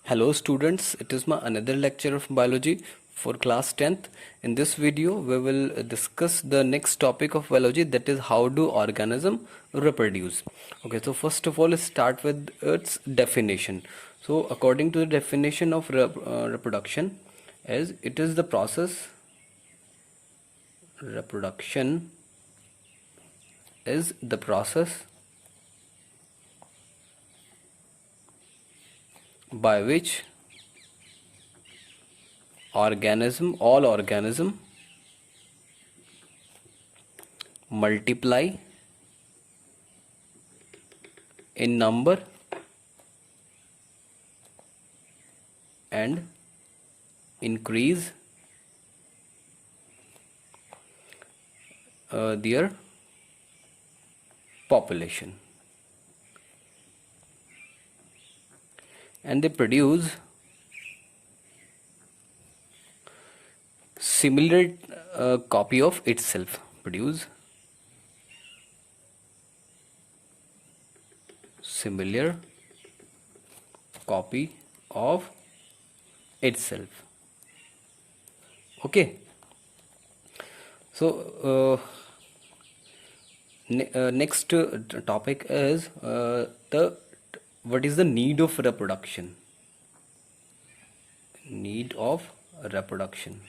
Hello students, it is my another lecture of biology for class 10th. In this video we will discuss the next topic of biology, that is how do organism reproduce. Okay, so first of all let's start with its definition. So according to the definition of reproduction, as it is the process, reproduction is the process by which all organism multiply in number and increase their population, and they produce similar copy of itself, produce similar copy of itself. Okay, so next topic is the what is the need of reproduction. Need of reproduction.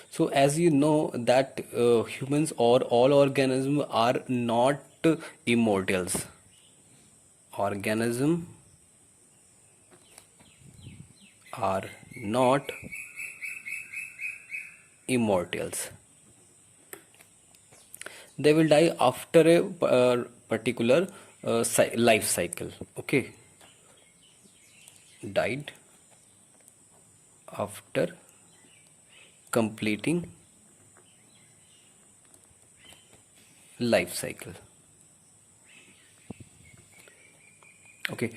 So as you know that humans or all organisms are not immortals. Organisms are not immortals. They will die after a particular life cycle. Okay, died after completing life cycle. Okay,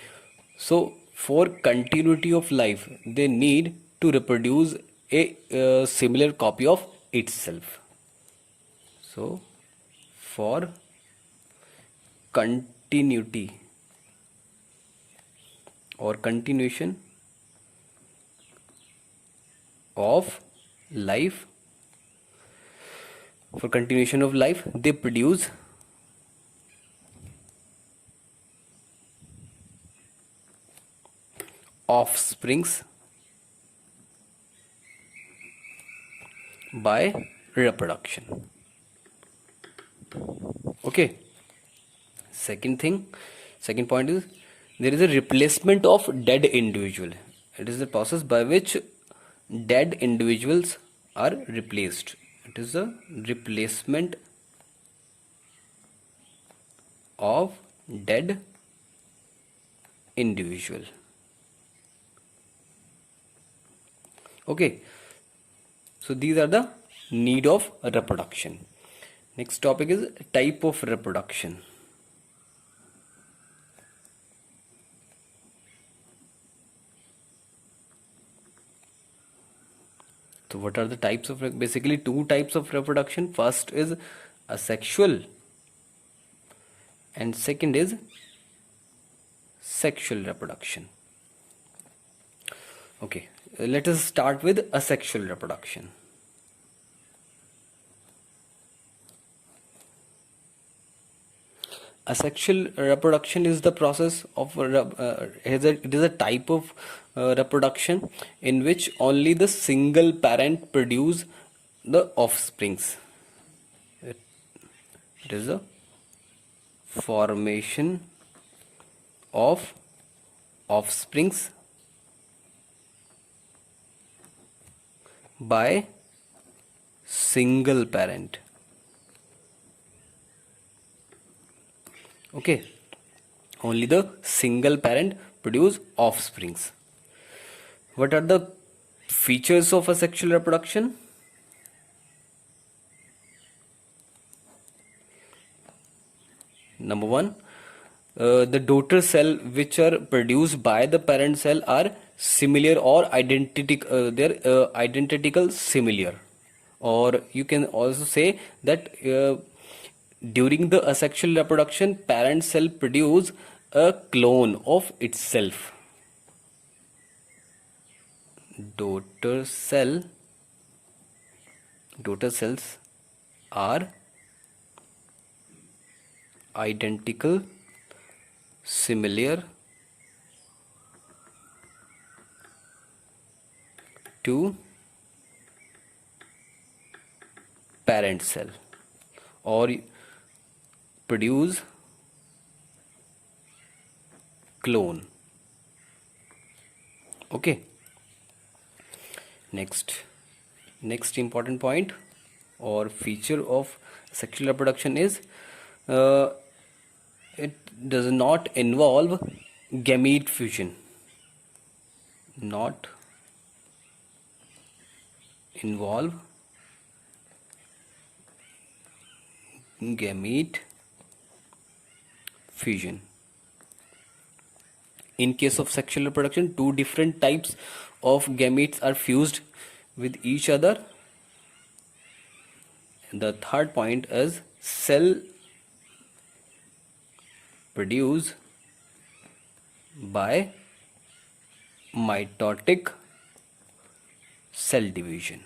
so for continuity of life they need to reproduce a similar copy of itself. So for continuity or continuation of life, they produce offsprings by reproduction. Okay, second point is there is a replacement of dead individual. It is the process by which dead individuals are replaced. It is a replacement of dead individual. Okay, so these are the need of reproduction. Next topic is type of reproduction. So what are the types of, basically two types of reproduction. First is asexual and second is sexual reproduction. Okay, let us start with asexual reproduction. Asexual reproduction is the process of it is a type of reproduction in which only the single parent produce the offsprings. It is a formation of offsprings by single parent. Okay, only the single parent produce offsprings. What are the features of asexual reproduction? Number one, the daughter cell which are produced by the parent cell are similar or identical. They're identical similar, or you can also say that During the asexual reproduction, parent cell produce a clone of itself. Daughter cells are identical, similar to parent cell, or produce clone. Okay. Next important point or feature of sexual reproduction is uh, it does not involve gamete fusion. Not involve gamete fusion. In case of sexual reproduction, two different types of gametes are fused with each other. The third point is cell produced by mitotic cell division.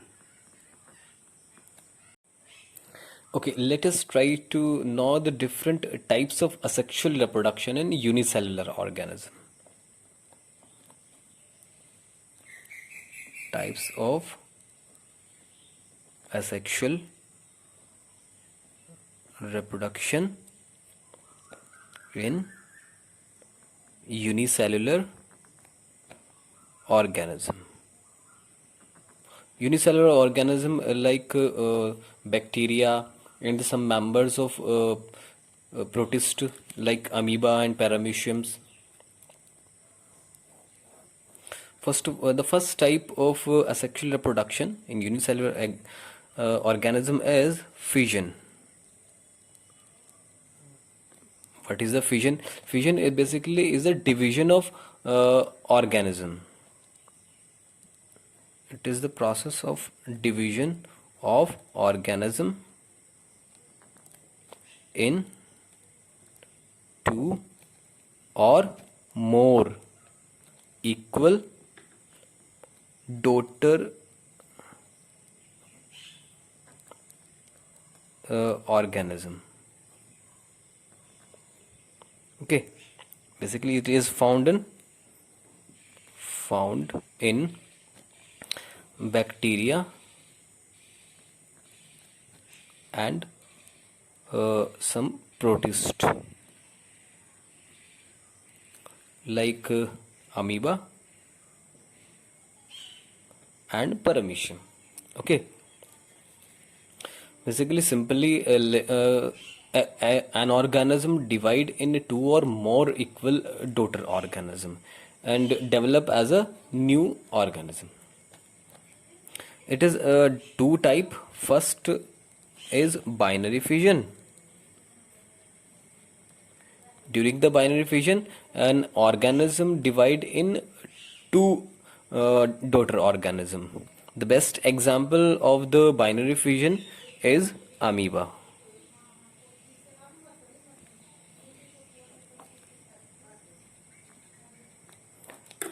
Okay, let us try to know the different types of asexual reproduction in unicellular organism. Types of asexual reproduction in unicellular organism. Unicellular organism like bacteria and some members of protist like amoeba and parameciums. The first type of asexual reproduction in unicellular organism is fission. What is the fission? Fission is basically is a division of organism. It is the process of division of organism in two or more equal daughter organism. Okay, basically it is found in bacteria and some protist like amoeba and paramecium. Okay, basically simply an organism divide in two or more equal daughter organism and develop as a new organism. It is two type. First is binary fission. During the binary fission, an organism divide in two daughter organism. The best example of the binary fission is amoeba.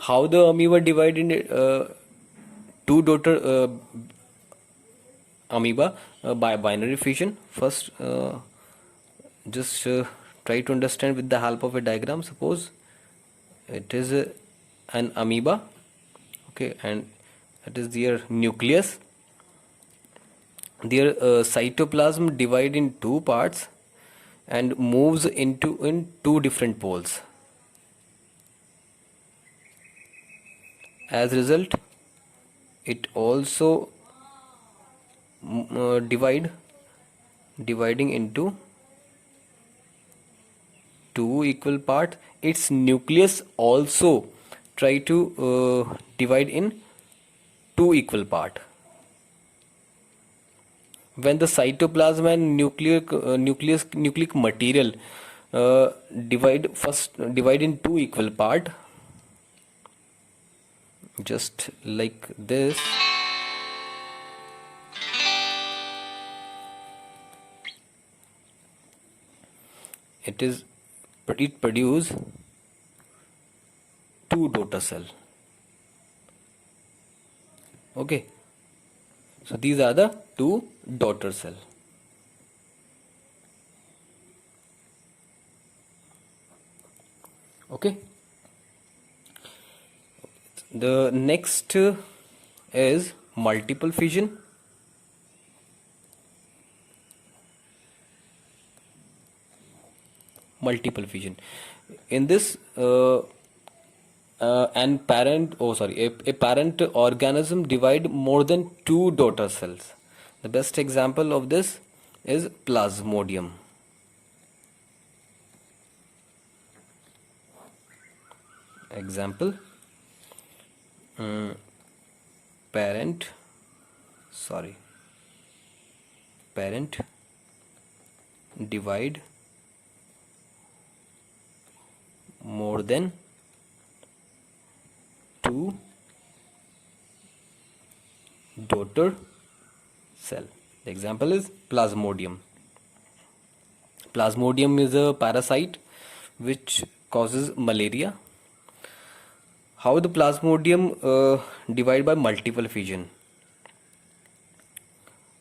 How the amoeba divide in two daughter amoeba by binary fission? First, just try to understand with the help of a diagram. Suppose it is an amoeba, okay, and it is their nucleus. Their cytoplasm divide in two parts and moves into in two different poles. As a result, it also dividing into two equal parts. Its nucleus also try to divide in two equal part. When the cytoplasm and nucleic material divide in two equal part, just like this, it produce two daughter cell. Okay, so these are the two daughter cell. Okay, the next is multiple fission. Multiple fission. In this, a parent organism divide more than two daughter cells. The best example of this is Plasmodium. Example, parent divide more than two daughter cell. The example is Plasmodium. Plasmodium is a parasite which causes malaria. How the Plasmodium divide by multiple fission?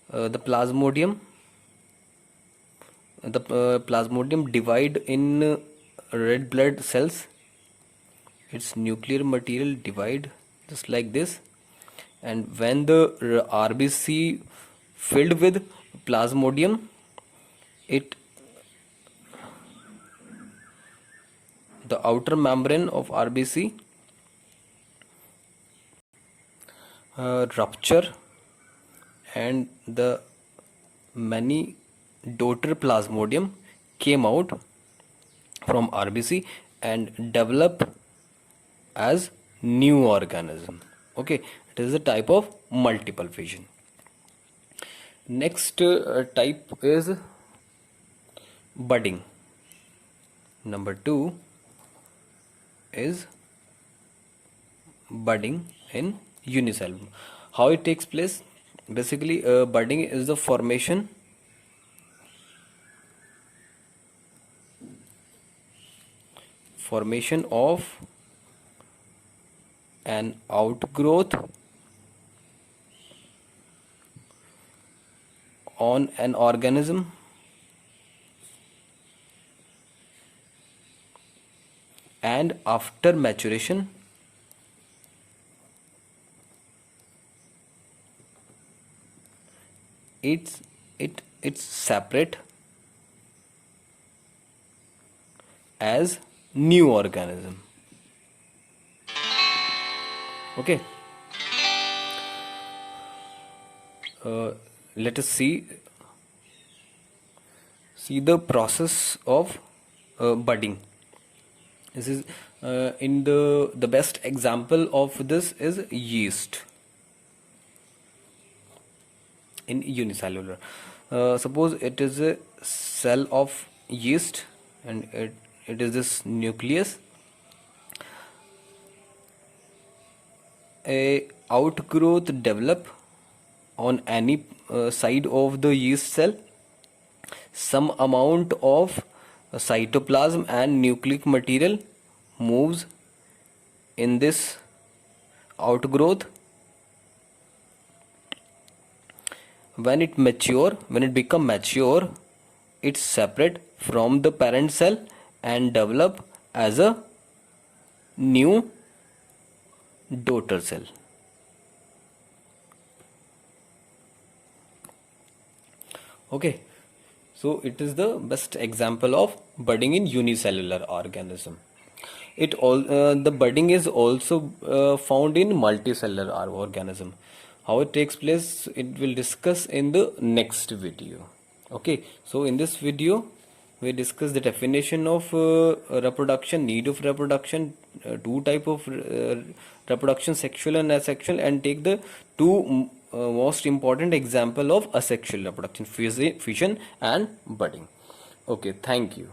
The Plasmodium divide in red blood cells. Its nuclear material divide just like this, and when the RBC filled with Plasmodium, the outer membrane of RBC rupture, and the many daughter Plasmodium came out from RBC and develop as new organism. Okay, it is a type of multiple fission. Next type is budding. Number 2 is budding in unicellular. How it takes place? Basically, budding is the formation of an outgrowth on an organism and after maturation it's separate as new organism. Okay, let us see the process of budding. This is in the best example of this is yeast in unicellular. Suppose it is a cell of yeast and it is this nucleus. A outgrowth develop on any side of the yeast cell. Some amount of cytoplasm and nucleic material moves in this outgrowth. When it become mature, it's separate from the parent cell and develop as a new daughter cell. Okay, so it is the best example of budding in unicellular organism. The budding is also found in multicellular organism. How it takes place, it will discuss in the next video. Okay, so in this video we discuss the definition of reproduction, need of reproduction, two type of reproduction, sexual and asexual, and take the two most important example of asexual reproduction, fission and budding. Okay, thank you.